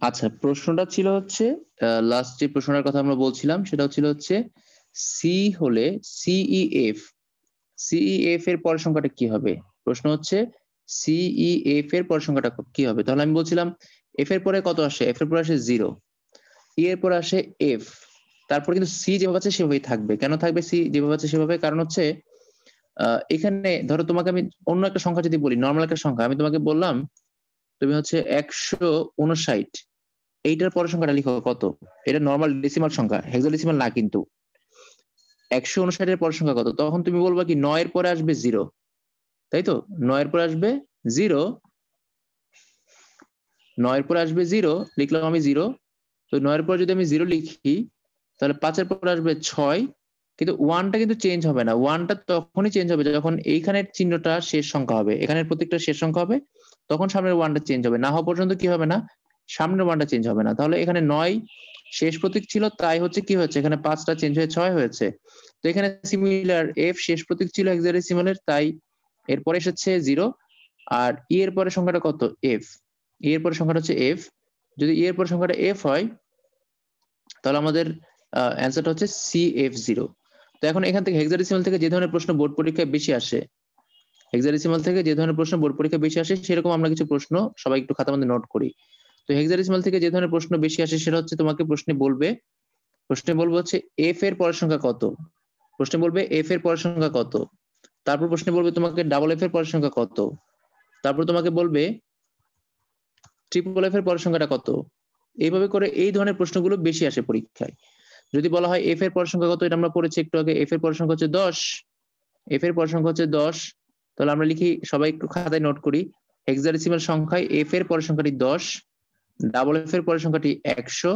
আচ্ছা, প্রশ্নটা ছিল হচ্ছে লাস্ট যে প্রশ্নটার কথা আমরা বলছিলাম সেটা ছিল হচ্ছে সি হলে সিইএফ সিইএফ এর পরের সংখ্যাটা কি হবে? প্রশ্ন হচ্ছে সিইএফ এর পরের সংখ্যাটা কি হবে? তাহলে আমি বলছিলাম এফ এর পরে কত আসে? এফ এর পরে আসে 0, ই এর পরে আসে এফ, তারপর কিন্তু সি যেভাবে আছে সেভাবেই থাকবে। কেন থাকবে সি যেভাবে আছে সেভাবে? কারণ হচ্ছে এখানে ধরো তোমাকে আমি অন্য একটা সংখ্যা যদি বলি, নরমাল একটা সংখ্যা আমি তোমাকে বললাম তুমি হচ্ছে 159, এইটার পরের সংখ্যাটা লিখো কত? এটা নরমাল ডেসিমাল সংখ্যা, হেক্সাডেসিমাল না কিন্তু। 159 এর পরের সংখ্যা কত? তখন তুমি বলবা কি 9 এর পরে আসবে 0, তাই তো? 9 এর পরে আসবে 0, 9 এর পরে আসবে 0, লিখলাম আমি 0। তো 9 এর পরে যদি আমি 0 লিখি তাহলে 5 এর পরে আসবে 6, কিন্তু 1টা কিন্তু চেঞ্জ হবে না। 1টা তখনই চেঞ্জ হবে যখন এইখানের চিহ্নটা শেষ সংখ্যা হবে, এখানের প্রত্যেকটা শেষ সংখ্যা হবে, তখন সামনের 1টা চেঞ্জ হবে। না হওয়া পর্যন্ত কি হবে না? সামনের 1টা চেঞ্জ হবে না। তাহলে এখানে 9 শেষ প্রতীক ছিল, তাই হচ্ছে কি হচ্ছে এখানে 5টা চেঞ্জ হয়ে 6 হয়েছে। তো এখানে সিমিলার এফ শেষ প্রতীক ছিল হেক্সাডেসিমালের, তাই এরপরে এসেছে 0। আর ই এর পরে সংখ্যাটা কত? এফ। ই এর পরে সংখ্যাটা হচ্ছে এফ। যদি ই এর পরে সংখ্যাটা এফ হয় তাহলে আমাদের অ্যান্সারটা হচ্ছে CF0। তো এখন এখান থেকে হেক্সাডেসিমাল থেকে যে ধরনের প্রশ্ন বোর্ড পরীক্ষায় বেশি আসে, হেক্সাডেসিমাল থেকে যে ধরনের প্রশ্ন বোর্ড পরীক্ষায় বেশি আসে সেরকম আমরা কিছু প্রশ্ন সবাই একটু খাতার মধ্যে নোট করি। তো হেক্সাডেসিমাল থেকে যে ধরনের প্রশ্ন বেশি আসে সেটা হচ্ছে তোমাকে প্রশ্নে বলবে হচ্ছে এফ এর পরের সংখ্যা কত, প্রশ্নে বলবে এফ এর পরের সংখ্যা কত, তারপর প্রশ্নে বলবে তোমাকে ডাবল এফ এর পরের সংখ্যা কত, তারপর তোমাকে বলবে ট্রিপল এফ এর পরের সংখ্যাটা কত। এইভাবে করে এই ধরনের প্রশ্নগুলো বেশি আসে পরীক্ষায়। যদি বলা হয় এফ এর পরের সংখ্যা কত, এটা আমরা পড়েছি একটু আগে, এফ এর পরের সংখ্যা হচ্ছে 10, এফ এর পরের সংখ্যা হচ্ছে 10, তাহলে আমরা লিখি, সবাই একটু খাতায় নোট করি, হেক্সাডেসিমাল সংখ্যায় এফ এর পরের সংখ্যাটি 10, ডাবল এফ এর পরের সংখ্যাটি 100,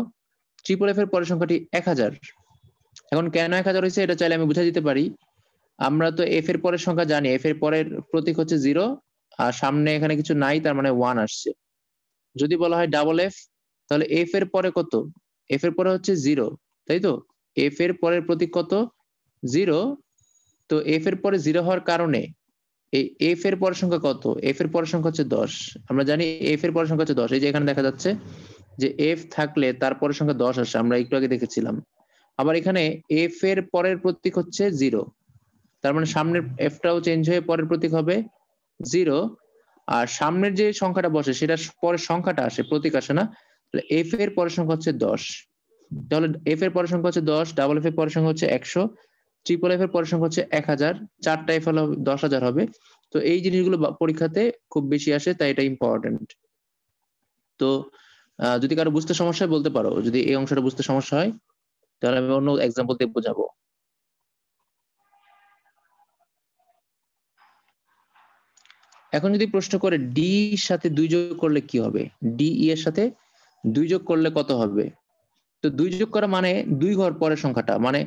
ট্রিপল এফ এর পরের সংখ্যাটি 1000। এখন কেন 1000 হয়েছে এটা চাইলে আমি বুঝা দিতে পারি। আমরা তো এফ এর পরের সংখ্যা জানি, এফ এর পরের প্রতীক হচ্ছে 0, আর সামনে এখানে কিছু নাই, তার মানে 1 আসছে। যদি বলা হয় ডাবল এফ, তাহলে এফ এর পরে কত? এফ এর পরে হচ্ছে 0, তাই তো? এফ এর পরের প্রতীক কত? 0। তো এফ এর পরে 0 হওয়ার কারণে এই এফ এর পরের সংখ্যা কত? এফ এর পরের সংখ্যা হচ্ছে 10। আমরা জানি এফ এর পরের সংখ্যা হচ্ছে 10, এই যে এখানে দেখা যাচ্ছে যে এফ থাকলে তার পরের সংখ্যা 10 আসে, আমরা একটু আগে দেখেছিলাম। আবার এখানে এফ এর পরের প্রতীক হচ্ছে 0, তার মানে সামনের এফটাও চেঞ্জ হয়ে পরের প্রতীক হবে 0। আর সামনের যে সংখ্যাটা বসে সেটা পরের সংখ্যাটা আসে, প্রতীক আসে না। তাহলে এফ এর পরের সংখ্যা হচ্ছে 10। তাহলে এফ এর পরের সংখ্যা হচ্ছে 10, ডাবল এফ এর পরের সংখ্যা হচ্ছে 100, ট্রিপল এফ এর পরের সংখ্যা হচ্ছে 1000, চারটা এফ হলো 10,000 হবে। তো এই জিনিসগুলো পরীক্ষাতে খুব বেশি আসে, তাই এটা ইম্পর্টেন্ট। তো যদি কারো বুঝতে সমস্যা হয় বলতে পারো, যদি এই অংশটা বুঝতে সমস্যা হয় তাহলে আমি অন্য এক্সাম্পল দিয়ে বোঝাবো। এখন যদি প্রশ্ন করে ডি এর সাথে 2 যোগ করলে কি হবে? ডি ই এর সাথে 2 যোগ করলে কত হবে? তো 2 যোগ করা মানে 2 ঘর পরের সংখ্যাটা, মানে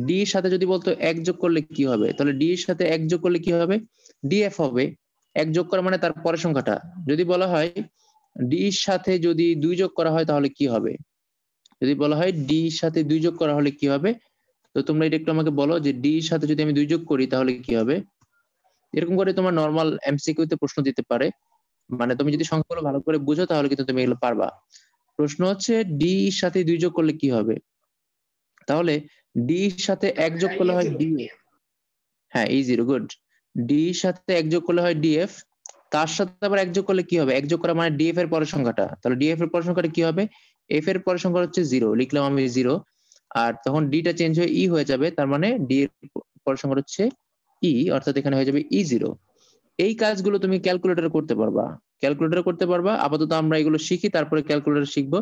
ডি এর সাথে যদি বলতো 1 যোগ করলে কি হবে, তাহলে ডি এর সাথে 1 যোগ করলে কি হবে? ডিএফ হবে। 1 যোগ করা মানে তার পরের সংখ্যাটা। যদি বলা হয় ডি এর সাথে যদি 2 যোগ করা হয় তাহলে কি হবে? যদি বলা হয় ডি এর সাথে 2 যোগ করা হলে কি হবে? তো তোমরা এটা একটু আমাকে বলো যে ডি এর সাথে যদি আমি 2 যোগ করি তাহলে কি হবে? এরকম করে তোমার নরমাল এমসিকিউ তে প্রশ্ন দিতে পারে। মানে তুমি যদি সংখ্যাগুলো ভালো করে বুঝো তাহলে কিন্তু তুমি এগুলো পারবা। প্রশ্ন হচ্ছে ডি এর সাথে 2 যোগ করলে কি হবে? তাহলে ডি এর সাথে 1 যোগ করলে হয় ডি। হ্যাঁ, E0, গুড। ডি এর সাথে 1 যোগ করলে হয় ডিএফ, তার সাথে আবার 1 যোগ করলে কি হবে? 1 যোগ করা মানে ডিএফ এর পরের সংখ্যাটা। তাহলে ডিএফ এর পরের সংখ্যাটা কি হবে? এফ এর পরের সংখ্যা হচ্ছে 0, লিখলাম আমি 0। আর তখন ডিটা চেঞ্জ হয়ে ই হয়ে যাবে, তার মানে ডি এর পরের সংখ্যা হচ্ছে ই, অর্থাৎ এখানে হয়ে যাবে E0। এই কাজগুলো তুমি ক্যালকুলেটরে করতে পারবা, ক্যালকুলেটরে করতে পারবা। আপাতত আমরা এগুলো শিখি, তারপরে ক্যালকুলেটর শিখবো।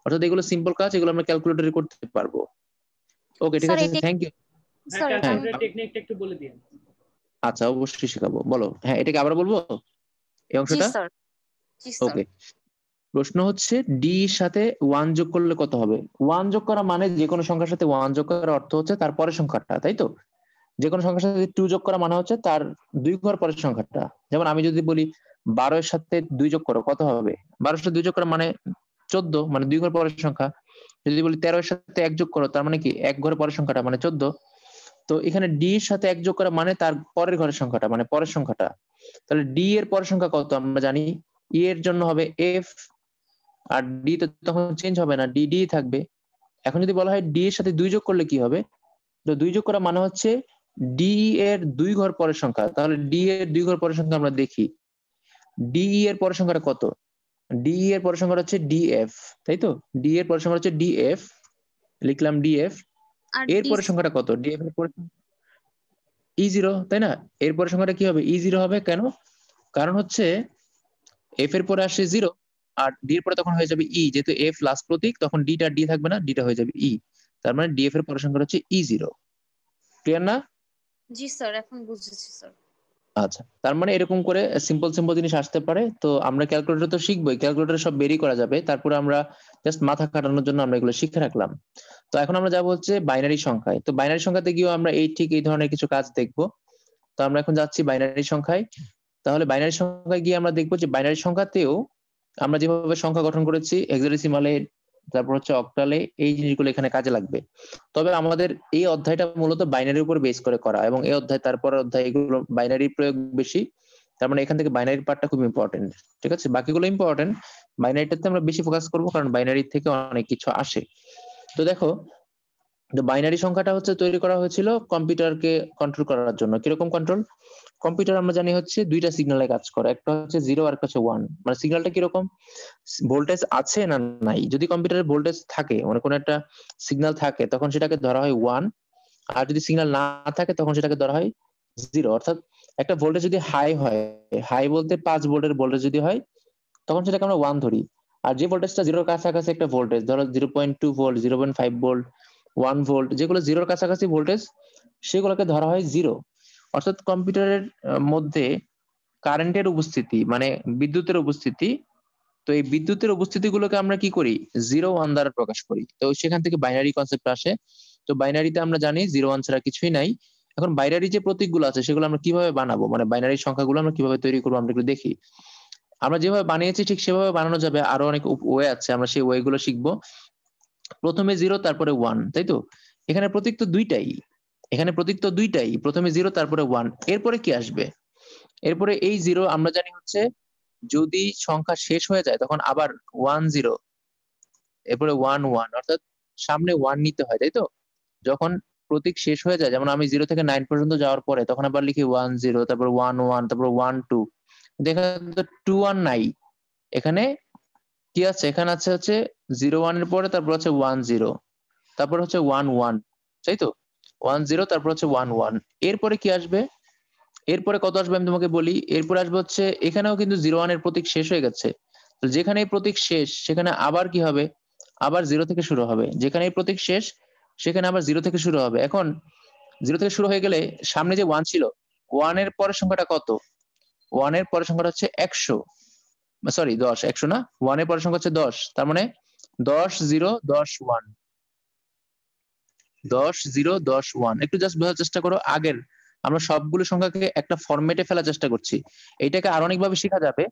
অর্থাৎ এগুলো সিম্পল কাজ, এগুলো আমরা ক্যালকুলেটরে করতে পারবো। ওকে, ঠিক স্যার আছে, এটি থ্যাংক ইউ। স্যার এটা হ্যাঁ, আমি টেকনিকটা একটু বলে দিন। আচ্ছা, অবশ্যই শেখাবো, বলো। হ্যাঁ, এটাকে আবার বলবো এই জি অংশটা। স্যার, জি স্যার। ওকে, প্রশ্ন হচ্ছে ডি এর সাথে 1 যোগ করলে কত হবে? 1 যোগ করা মানে যে কোনো সংখ্যার সাথে 1 যোগ করার অর্থ হচ্ছে তার পরের সংখ্যাটা, তাই তো? যে কোনো সংখ্যার সাথে 2 যোগ করা মানে হচ্ছে তার 2 ঘর পরের সংখ্যাটা। যেমন আমি যদি বলি 12 এর সাথে 2 যোগ করো কত হবে? 12 এর সাথে 2 যোগ করা মানে 14, মানে 2 ঘর পরের সংখ্যা। যদি বলি 13 এর সাথে 1 যোগ করো, তার মানে কি 1 ঘর পরের সংখ্যাটা, মানে 14। তো এখানে ডি এর সাথে 1 যোগ করা মানে তার পরের ঘরের সংখ্যাটা, মানে পরের সংখ্যাটা। তাহলে ডি এর পরের সংখ্যা কত আমরা জানি? ই এর জন্য হবে এফ, আর ডি তো তখন চেঞ্জ হবে না, ডি ডি থাকবে। এখন যদি বলা হয় ডি এর সাথে 2 যোগ করলে কি হবে, তো 2 যোগ করা মানে হচ্ছে ডি এর 2 ঘর পরের সংখ্যা। তাহলে ডি এর 2 ঘর পরের সংখ্যা আমরা দেখি, ডি এর পরের সংখ্যাটা কত, ডি এর পরের সংখ্যাটা হচ্ছে ডিএফ, তাই তো? ডি এর পরের সংখ্যা হচ্ছে ডিএফ, লিখলাম ডিএফ। আর এর ডি পরের সংখ্যাটা কত, ডিএফ এর পরের ই0, তাই না? এর পরের সংখ্যাটা কি হবে, ই0 হবে। কেন? কারণ হচ্ছে এফ এর পরে আসে 0 আর ডি এর পরে তখন হয়ে যাবে ই, যেহেতু এফ লাস্ট প্রতীক তখন ডিটা ডি থাকবে না, ডিটা হয়ে যাবে ই। তার মানে ডিএফ এর পরের সংখ্যাটা হচ্ছে ই0। ক্লিয়ার না? জি স্যার, এখন বুঝেছি স্যার। আচ্ছা, তার মানে এরকম করে সিম্পল সিম্পল জিনিস আসতে পারে। তো আমরা ক্যালকুলেটর তো শিখবোই, ক্যালকুলেটরে সব বেরি করা যাবে, তারপরে আমরা জাস্ট মাথা কাটানোর জন্য আমরা এগুলো শিখে রাখলাম। তো এখন আমরা যাবো হচ্ছে বাইনারি সংখ্যায়। তো বাইনারি সংখ্যাতে গিয়েও আমরা ঠিক এই ধরনের কিছু কাজ দেখবো। তো আমরা এখন যাচ্ছি বাইনারি সংখ্যায়। তাহলে বাইনারি সংখ্যায় গিয়ে আমরা দেখবো যে বাইনারি সংখ্যাতেও আমরা যেভাবে সংখ্যা গঠন করেছি হেক্সাডেসিমালে, তারপর হচ্ছে অক্টালে, এই জিনিসগুলো এখানে কাজে লাগবে। তবে আমাদের এই অধ্যায়টা মূলত বাইনারির উপর বেস করে করা, এবং এই অধ্যায় তারপর অধ্যায় এগুলো বাইনারির প্রয়োগ বেশি। তার মানে এখান থেকে বাইনারির পার্টটা খুব ইম্পর্টেন্ট। ঠিক আছে, বাকিগুলো ইম্পর্টেন্ট, বাইনারিটাতে আমরা বেশি ফোকাস করবো কারণ বাইনারি থেকে অনেক কিছু আসে। তো দেখো, বাইনারি সংখ্যাটা হচ্ছে তৈরি করা হয়েছিল কম্পিউটারকে কন্ট্রোল করার জন্য। কিরকম কন্ট্রোল? কম্পিউটার আমরা জানি হচ্ছে দুইটা সিগন্যালে কাজ করে, একটা হচ্ছে 0 আর একটা হচ্ছে 1। মানে সিগন্যালটা কিরকম, ভোল্টেজ আছে না নাই। যদি কম্পিউটারে ভোল্টেজ থাকে, মানে কোনো একটা সিগন্যাল থাকে, তখন সেটাকে ধরা হয় 1। আর যদি সিগন্যাল না থাকে তখন সেটাকে ধরা হয় 0। অর্থাৎ একটা ভোল্টেজ যদি হাই হয়, হাই বলতে 5 ভোল্টের ভোল্টেজ যদি হয়, তখন সেটাকে আমরা 1 ধরি। আর যে ভোল্টেজটা 0 কাছাকাছি একটা ভোল্টেজ, ধরো 0.2 ভোল্ট, 0.5 ভোল্ট, 1 ভোল্ট, যেগুলো 0 কাছাকাছি ভোল্টেজ, সেগুলোকে ধরা হয় 0। অর্থাৎ কম্পিউটারের মধ্যে কারেন্টের উপস্থিতি মানে বিদ্যুতের উপস্থিতি, তো এই বিদ্যুতের উপস্থিতিগুলোকে আমরা কি করি, 0 1 দ্বারা প্রকাশ করি। তো সেখান থেকে বাইনারি কনসেপ্ট আসে। তো বাইনারিতে আমরা জানি 0 1 ছাড়া কিছুই নাই। এখন বাইনারি যে প্রতীকগুলো আছে সেগুলো আমরা কিভাবে বানাবো, মানে বাইনারি সংখ্যাগুলো আমরা কিভাবে তৈরি করবো আমরা একটু দেখি। আমরা যেভাবে বানিয়েছি ঠিক সেভাবে বানানো যাবে, আরো অনেক ওয়ে আছে, আমরা সেই ওয়ে গুলো শিখবো। প্রথমে 0 তারপরে 1, তাই তো? এখানে প্রতীক তো দুইটাই, এখানে প্রতীক তো দুইটাই, প্রথমে 0 তারপরে 1। এরপরে কি আসবে, এরপরে এই 0 আমরা জানি হচ্ছে যদি সংখ্যা শেষ হয়ে যায় তখন আবার 1 0, এরপরে 1 1, অর্থাৎ সামনে 1 নিতে হয়, তাই তো? যখন প্রতীক শেষ হয়ে যায়, যেমন আমি 0 থেকে 9 পর্যন্ত যাওয়ার পরে তখন আবার লিখি 1 0, তারপর 1 1, তারপর 1 2। দেখা তো 2 1 নাই, এখানে কি আছে, এখানে আছে হচ্ছে 0 1 এর পরে তারপর হচ্ছে 1 0, তারপর হচ্ছে 1 1, তাই তো? 1 0 তারপর হচ্ছে 1 1। এরপরে কি আসবে, এরপরে কত আসবে আমি তোমাকে বলি। এরপরে আসবে হচ্ছে এখানেও কিন্তু 0 1 এর প্রতীক শেষ হয়ে গেছে। তো যেখানে এই প্রতীক শেষ সেখানে আবার কি হবে, আবার 0 থেকে শুরু হবে। যেখানে এই প্রতীক শেষ সেখানে আবার 0 থেকে শুরু হবে। এখন 0 থেকে শুরু হয়ে গেলে সামনে যে 1 ছিল, 1 এর পরের সংখ্যাটা কত, 1 এর পরের সংখ্যাটা হচ্ছে 100, সরি 10, 100 না, 1 এর পরের সংখ্যা হচ্ছে 10। তার মানে 10 0 10 1, 10 0 10 1। একটু জাস্ট বোঝার চেষ্টা করো, আগের আমরা সবগুলো সংখ্যাকে একটা ফরম্যাটে ফেলার চেষ্টা করছি। এইটাকে আরো অনেকভাবে শেখা যাবে,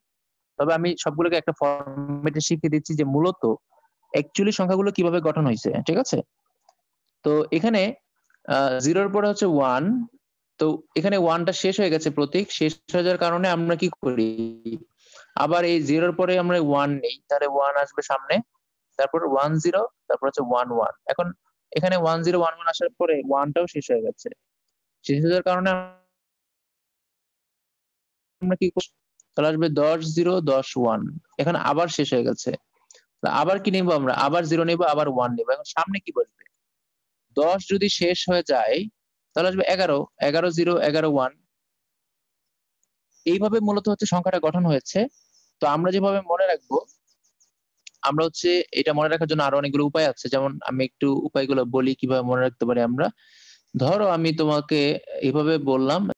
তবে আমি সবগুলোকে একটা ফরম্যাটে শিখিয়ে দিচ্ছি যে মূলত অ্যাকচুয়ালি সংখ্যাগুলো কিভাবে গঠন হয়েছে। ঠিক আছে, তো এখানে 0 পরে হচ্ছে 1। তো এখানে 1টা শেষ হয়ে গেছে, প্রতীক শেষ হয়ে যাওয়ার কারণে আমরা কি করি, আবার এই 0 পরে আমরা 1 নেই, তাহলে 1 আসবে সামনে, তারপর 1 0, তারপর হচ্ছে 1 1। এখন এখানে 1 0 1 1 আসার পরে 1টাও শেষ হয়ে গেছে, শেষ হয়ে যাওয়ার কারণে আমরা কি করব, তাহলে আসবে 10 0 10 1। এখানে আবার শেষ হয়ে গেছে, আবার কি নেবো, আমরা আবার 0 নেবো, আবার 1 নেবো। এখন সামনে কি বসবে, 10 যদি শেষ হয়ে যায় তাহলে আসবে 11 11 0 11 1। এইভাবে মূলত হচ্ছে সংখ্যাটা গঠন হয়েছে। তো আমরা যেভাবে মনে রাখবো, আমরা হচ্ছে এটা মনে রাখার জন্য আরো অনেকগুলো উপায় আছে, যেমন আমি একটু উপায়গুলো বলি কিভাবে মনে রাখতে পারি আমরা। ধরো আমি তোমাকে এইভাবে বললাম